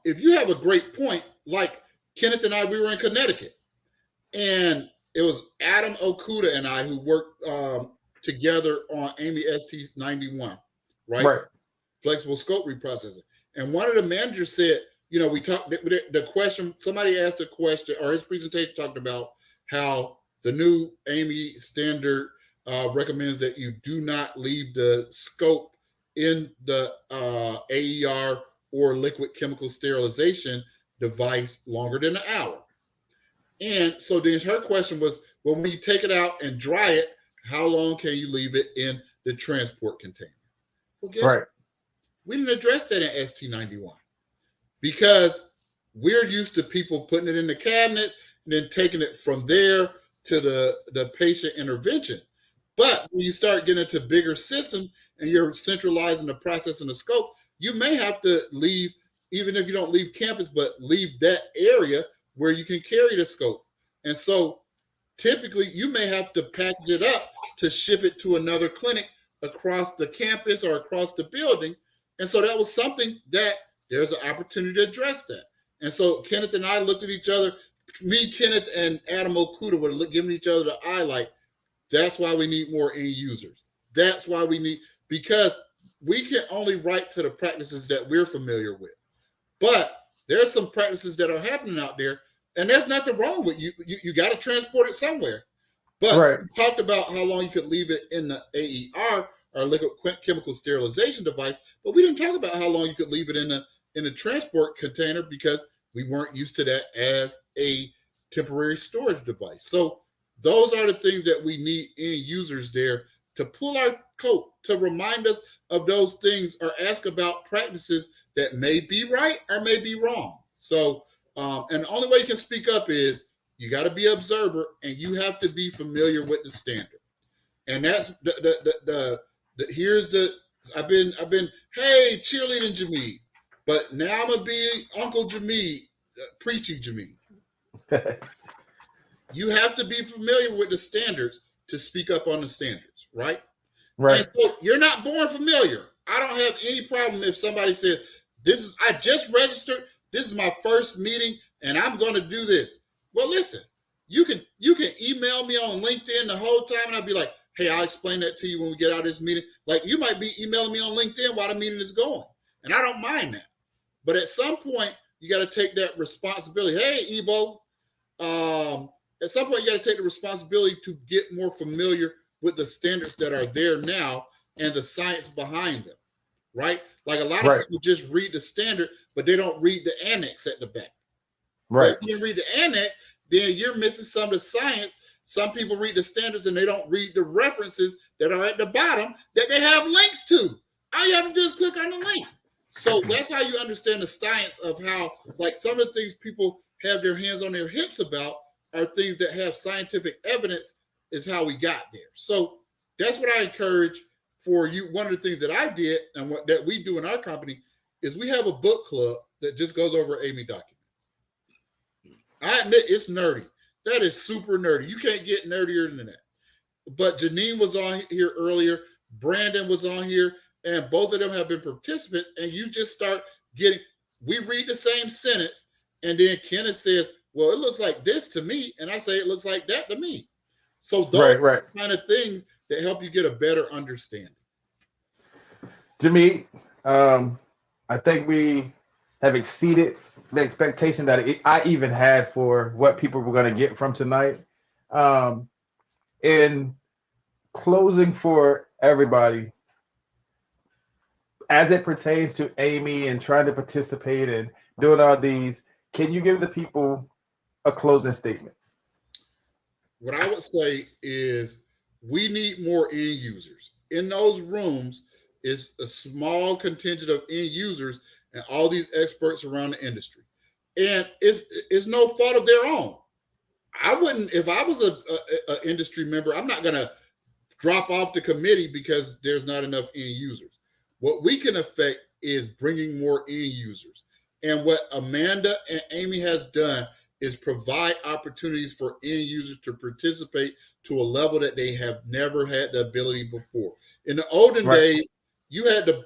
if you have a great point, like Kenneth and I, we were in Connecticut, and it was Adam Okuda and I who worked together on AAMI ST 91, right? Flexible scope reprocessing. And one of the managers said, you know, we talked the question, somebody asked a question, or his presentation talked about how the new AAMI standard recommends that you do not leave the scope in the AER or liquid chemical sterilization device longer than an hour. And so then her question was, well, when you take it out and dry it, how long can you leave it in the transport container? Well, guess what? We didn't address that in ST91 because we're used to people putting it in the cabinets and then taking it from there to the patient intervention. But when you start getting into bigger systems and you're centralizing the process and the scope, you may have to leave, even if you don't leave campus, but leave that area where you can carry the scope. And so typically you may have to package it up to ship it to another clinic across the campus or across the building. And so that was something that there's an opportunity to address that. And so Kenneth and I looked at each other. Me, Kenneth, and Adam Okuda were giving each other the eye like, that's why we need more end users. That's why we need, because we can only write to the practices that we're familiar with. But there's some practices that are happening out there, and there's nothing wrong with you. You got to transport it somewhere. But we talked about how long you could leave it in the AER or liquid chemical sterilization device, but we didn't talk about how long you could leave it in a transport container because we weren't used to that as a temporary storage device. So those are the things that we need end users there to pull our coat, to remind us of those things or ask about practices that may be right or may be wrong. So, and the only way you can speak up is you got to be an observer and you have to be familiar with the standard. And that's I've been, hey, cheerleading Jhmeid, but now I'm going to be Uncle Jhmeid, preaching Jhmeid. You have to be familiar with the standards to speak up on the standards, right? And so you're not born familiar. I don't have any problem if somebody says, I just registered, this is my first meeting, and I'm going to do this. Well, listen, you can email me on LinkedIn the whole time, and I'll be like, hey, I'll explain that to you when we get out of this meeting. Like, you might be emailing me on LinkedIn while the meeting is going, and I don't mind that. But at some point, you got to take that responsibility. Hey, Ebo, at some point, you got to take the responsibility to get more familiar with the standards that are there now and the science behind them, right? Like a lot of people just read the standard, but they don't read the annex at the back. Right. But if you didn't read the annex, then you're missing some of the science. Some people read the standards and they don't read the references that are at the bottom that they have links to. All you have to do is click on the link. So that's how you understand the science of how, like, some of the things people have their hands on their hips about are things that have scientific evidence is how we got there. So that's what I encourage for you. One of the things that I did and what that we do in our company is we have a book club that just goes over AAMI documents. I admit it's nerdy. That is super nerdy. You can't get nerdier than that. but Janine was on here earlier. Brandon was on here, and both of them have been participants. And you just start getting, we read the same sentence, and then Kenneth says, well, it looks like this to me. And I say, it looks like that to me. So those are the kind of things that help you get a better understanding.
Jhmeid, I think we have exceeded the expectation that I even had for what people were going to get from tonight. In closing for everybody, as it pertains to AAMI and trying to participate and doing all these, can you give the people a closing statement?
What I would say is we need more end users. In those rooms is a small contingent of end users and all these experts around the industry. And it's no fault of their own. I wouldn't, if I was a industry member, I'm not going to drop off the committee because there's not enough end users. What we can affect is bringing more end users. And what Amanda and Amy has done is provide opportunities for end users to participate to a level that they have never had the ability before. In the olden days, you had to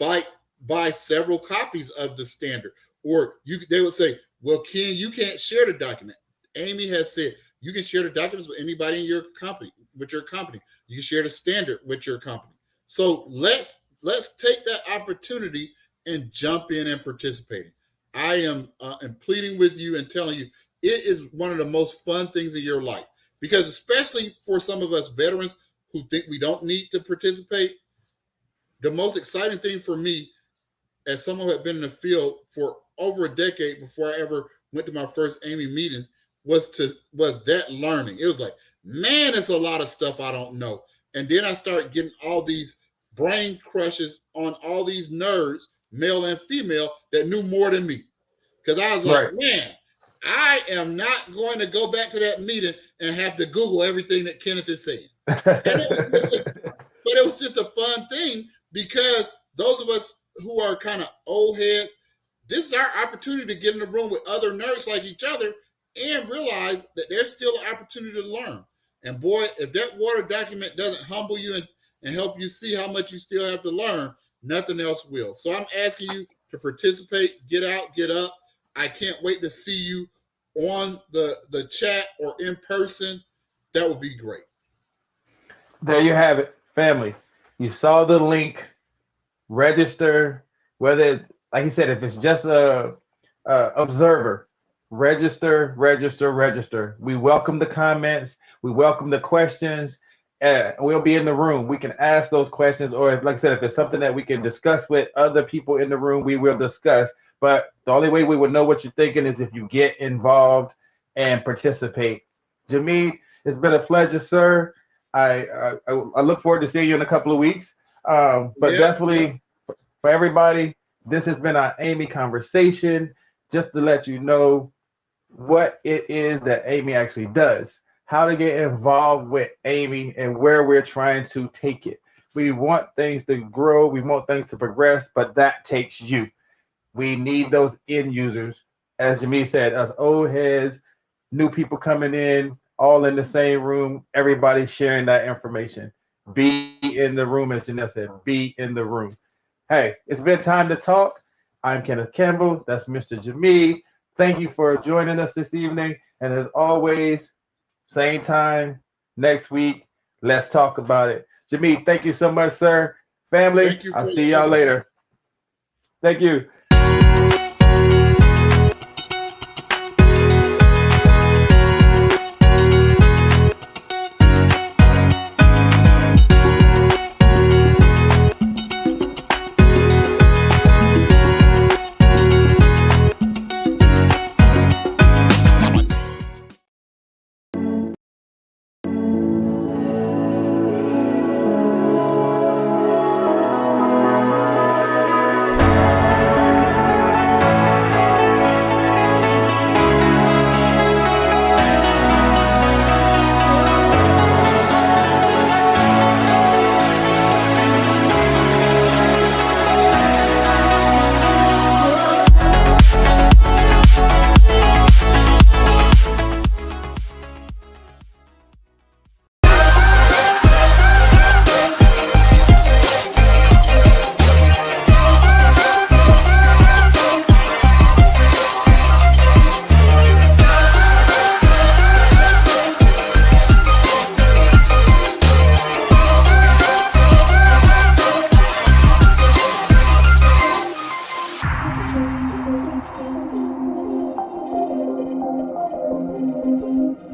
buy several copies of the standard, or they would say, well, Ken, you can't share the document. Amy has said, you can share the documents with anybody in your company, with your company. You can share the standard with your company. So let's take that opportunity and jump in and participate. I am pleading with you and telling you, it is one of the most fun things in your life, because especially for some of us veterans who think we don't need to participate, the most exciting thing for me, as someone who had been in the field for over a decade before I ever went to my first AAMI meeting, was that learning. It was like, man, it's a lot of stuff I don't know. And then I started getting all these brain crushes on all these nerds, male and female, that knew more than me. Because I was like, man, I am not going to go back to that meeting and have to Google everything that Kenneth is saying. But it was just a fun thing, because those of us who are kind of old heads, this is our opportunity to get in the room with other nerds like each other and realize that there's still an opportunity to learn. And boy, if that water document doesn't humble you and help you see how much you still have to learn, nothing else will. So I'm asking you to participate, get out, get up. I can't wait to see you on the chat or in person. That would be great.
There you have it, family. You saw the link. Register, whether, like he said, if it's just a observer, register. We welcome the comments. We welcome the questions. We'll be in the room. We can ask those questions, or like I said, if it's something that we can discuss with other people in the room, we will discuss. But the only way we would know what you're thinking is if you get involved and participate. Jhmeid, it's been a pleasure, sir. I look forward to seeing you in a couple of weeks. Definitely for everybody, this has been our AAMI conversation, just to let you know what it is that AAMI actually does, how to get involved with AAMI, and where we're trying to take it. We want things to grow, we want things to progress, but that takes you. We need those end users. As Jhmeid said, us old heads, new people coming in, all in the same room, everybody sharing that information. Be in the room, as Janelle said, be in the room. Hey, it's been time to talk. I'm Kenneth Campbell. That's Mr. Jhmeid. Thank you for joining us this evening. And as always, same time next week, let's talk about it. Jhmeid, thank you so much, sir. Family, I'll see y'all later. Thank you.